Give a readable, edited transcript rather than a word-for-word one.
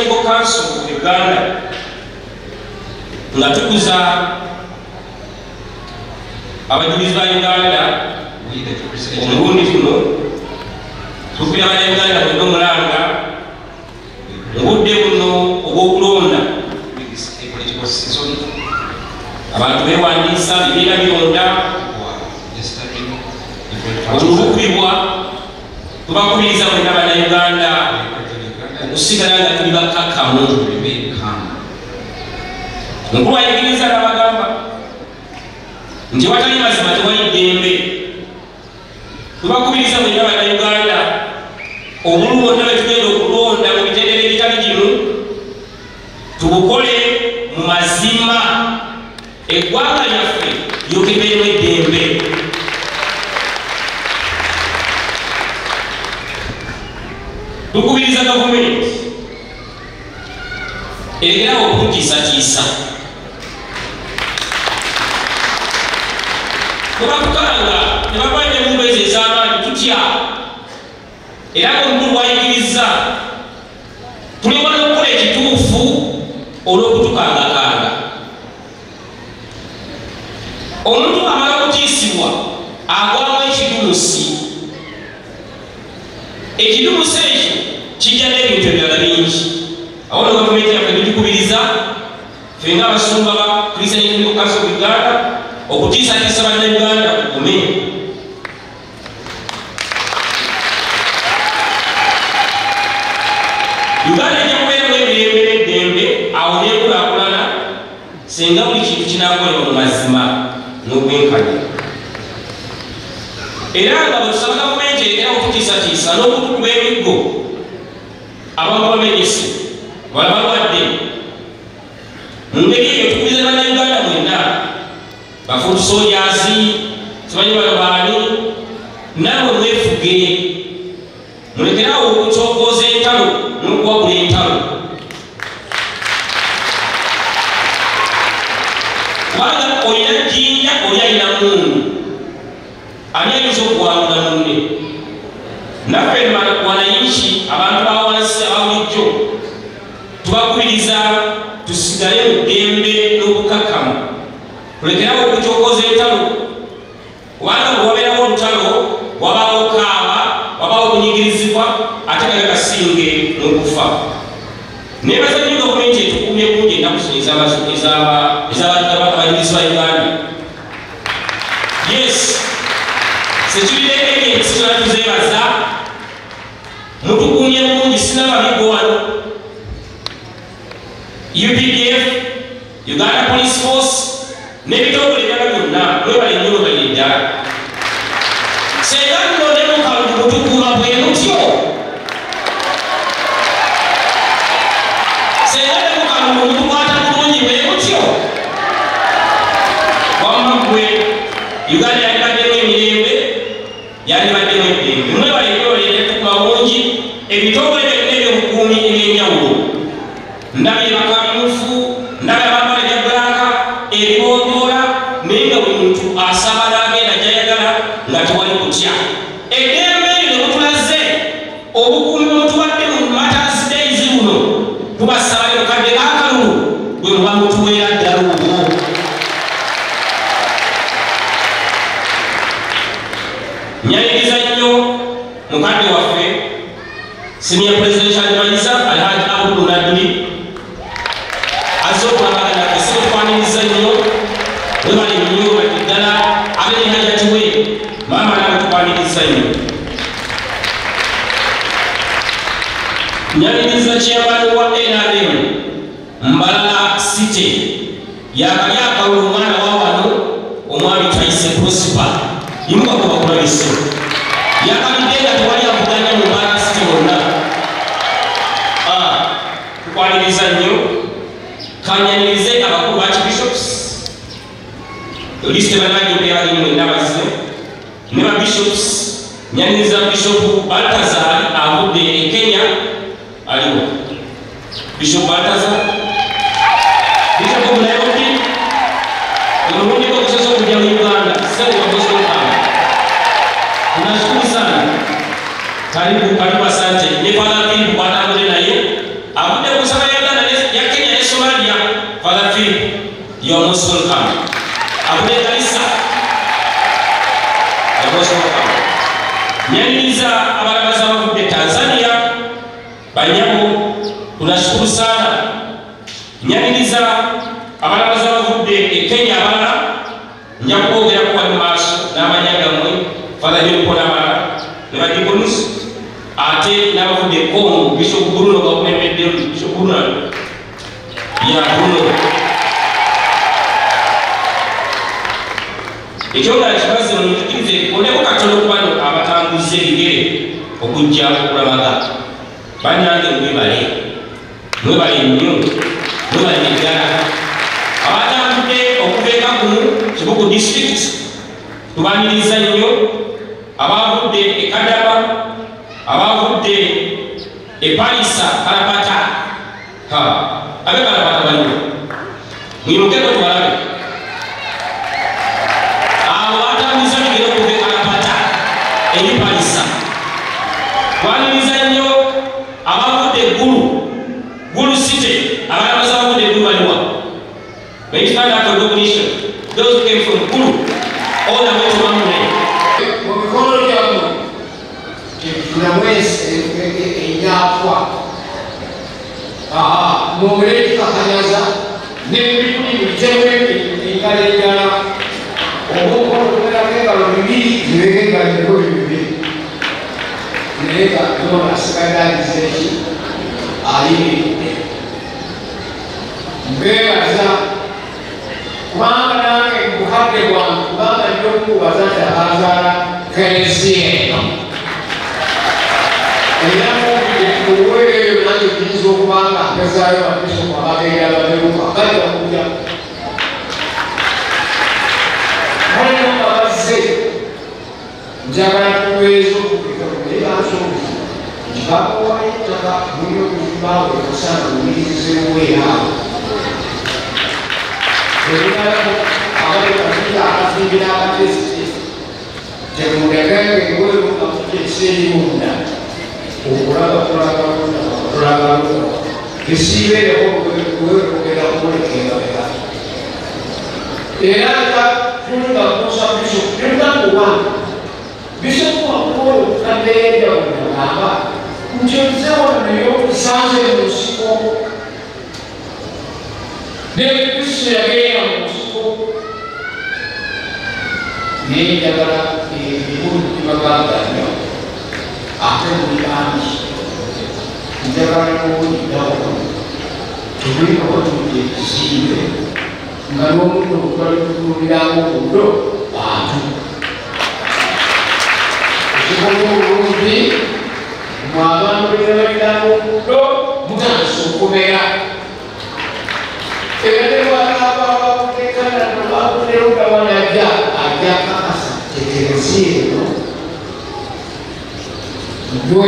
Evangelical Council Uganda nga tukuza abajulizi ba Uganda omulundi guno tukubira Abanyayuganda bonna omulanga obudde buno obw'okulonda abantu beewandiisa bibiina byonda olubukubibwa tubakubiriza mwenna Bannayuganda okusigala nga tuli bakkakkamu. Omukulu ayigiriza n'abagamba nti watali mazima tewali ddembe. Tubakubiriza mwenna Bannayuganda obululu bwonna bwe tugenda okulonda mu mitendera egitali gimu tubukole mu mazima, eggwanga lyaffe lyokebweemu eddembe. Tukubiriza gavumenti erekerawo okutiisatiisa. Tubakukanga ne bavaayo embumba ezo ez'amaanyi tutya, era ng'omukulu bw'ayigiriza tuliwa n'okukola ekituufu olw'okutukangakanga. Omuntu amala kutiisibwa agwamu ekidumusi. Ekidumusi ekyo kijja n'ebintu ebirala bingi. Awo no gavumenti yaffe tutukubiriza ffe ng'abasumba ba Christian Evangelical Council of Uganda okutiisatiisa Bannayuganda kukume. Uganda ejja kubeeramu emirembe n'eddembe, awo n'enkulaakulana singa buli kintu kinaakolebwa mu mazima n'obwenkanya. Era nga bwe tusaba gavumenti erekerawo okutiisatiisa n'okutukuba emiggo abamu bamenyese balaba balwadde. Mu ngeri eyo tukubiriza Bannayuganda mwenna bafuuti soojaazi simanyi bano baani, naawe mwefuge mulekerawo okucookooza entalo n'okuwagula entalo. Kubanga olina jjinja oli alina mundu ani ayinza okuwangula munne. Naffe wananchi abantu bawansi ababulijjo tubakubiriza tusigale mu ddembe n'obukakkamu, tulekerawo okucookooza entalo. Kubanga bwe wabeerawo olutalo wabaawo kaaba, wabaawo okunyigirizibwa, ate nga gasinge n'okufa. Neebaza nnyo gavumenti etukuumye bungi ennaku zino ez'abajulizi ba Uganda. Yes, security agents tuzeebaza, mutukuumye bulungi, sinaba bigo wano. UPDF, Uganda Police Force n'ebitongole ebirala byonna mwebale nnyo mwebale ddala. Senga tulonde mukalulu mutukuuma bwe mutyo, senga ne mukalulu mutukwata bulungi bwe mutyo, wamma ggwe Uganda yandibaddemu emirembe, yandibaddemu eddembe. Mwebale netukuuma bulungi ebitongole byonna ebyobukuumi eby'enjawulo. Ndabye bakabimuffu, ndabye abambala ebya bbulaaka, ebibondoola, naye nga buli muntu asaba n'agenda gy'ayagala nga tewali kutya. Eddembe eryo ne mutulaze obukuumi bwe mutuwadde mu Mother's Days buno, tubasaba ne mukadde k'akalulu bwe muba mutuweera ddala obwo. Nyayiriza nnyo mukadde waffe Senior Presidential Advisor Alhaji Abdul Nadri azze okulabagana esi tukwaniriza nnyo, webali nnyo bali ddala abe ne hajati we maama nawe tukwaniriza nnyo. Nyaliriza chairman wa NRM Mbalala City yakali akalulu omwana wa wano omwami Twaise Prosper imuka kwa kulabise yakaliddenga tewali avuganya mu Mbalala City wonna. Tukwaniriza nnyo, kanyanirize abakulu ba Bishops lisite banaajudde abali mwenna bazze ne ba Bishops. Nyaniriza Bishop Baltazar avudde e Kenya aliwo. Bishop Baltazar Bishop of Nairobi omulundi okusosa okujja mu Uganda sewagosokaa. Tunashukuru sana, karibu asante. Ne Father Philip kwatambule naye avudde kusaba Father Philip, you are most welcome. Abude Kalisa, you are most welcome. Nyanyiza abalabaza bavude Tanzania, Banyamu, tunashukuru sana. Nyanyiza abalabaza bavude Kenya abala, nyakwogera kuba mu maaso n'amanyaga mwe, Father John Ponamara, ne badikonusi, ate n'abavude Kongo, Bishop Bruno bakulembedde, Bishop Bruno, ya Bruno. Ekyonga kibaze omutukirize oleko katono kubano abatambuze ebigere okujja okulabaga. Bannange mwebale nnyo, mwebale ddala. Abatambudde okubeeka kuno Kibugu district tubaniriza nnyo, abavudde e Kadaba, abavudde e Palisa Kalapata, abe Kalapata baliwo mwimukeko twalabe. Abatambuza ebigere okuva e Kalapata eri Palisa. Twaniriza nnyo abavudde Gulu City, abalabaza abavudde Gulu baliwa. When you start out of recognition, those who came from Gulu, all the way to Mamre. Mkono yangu tunaweza inyapwa. Mweledi kakanyaza nebikuni mjewe ingalengana. Obuko tumelakeka lubili ziwekeka nikoli lubili. Nileka zona sikadali zeshi alini mbebaza kubanga nange mukadde bwange kubanga njokubaza taazala keresieno era muweeyo nange kiyinza okubanga mpezaayo babisoku ababeera baberuka kali bakuja mulimu abazze njagala tuweezo okubikansobuzi ntibakowayo ettaka mulio kuzibawo ekasana mumirizizemuweeraawo Sebenarnya awal kita akan dibina krisis. Kemudian kita akan sini muda. Orang kesiwe deh kita boleh kita. Kita pun tak usah bisuk. Kita bukan bisuk apa kan dia orang apa. Mungkin saya orang yang sahaja musiko. Dia sebagai yang musuh, ini adalah ibu di Magalanya. Akan dikami, jangan mudi daun. Jadi kalau di sini, kalau kalau bilang bodoh, baju. Sebelum mudi, malam bilang bodoh, bukan suku merah. Kaya apa mereka dan apa mereka kawan aja kakak sekiranya sih, dua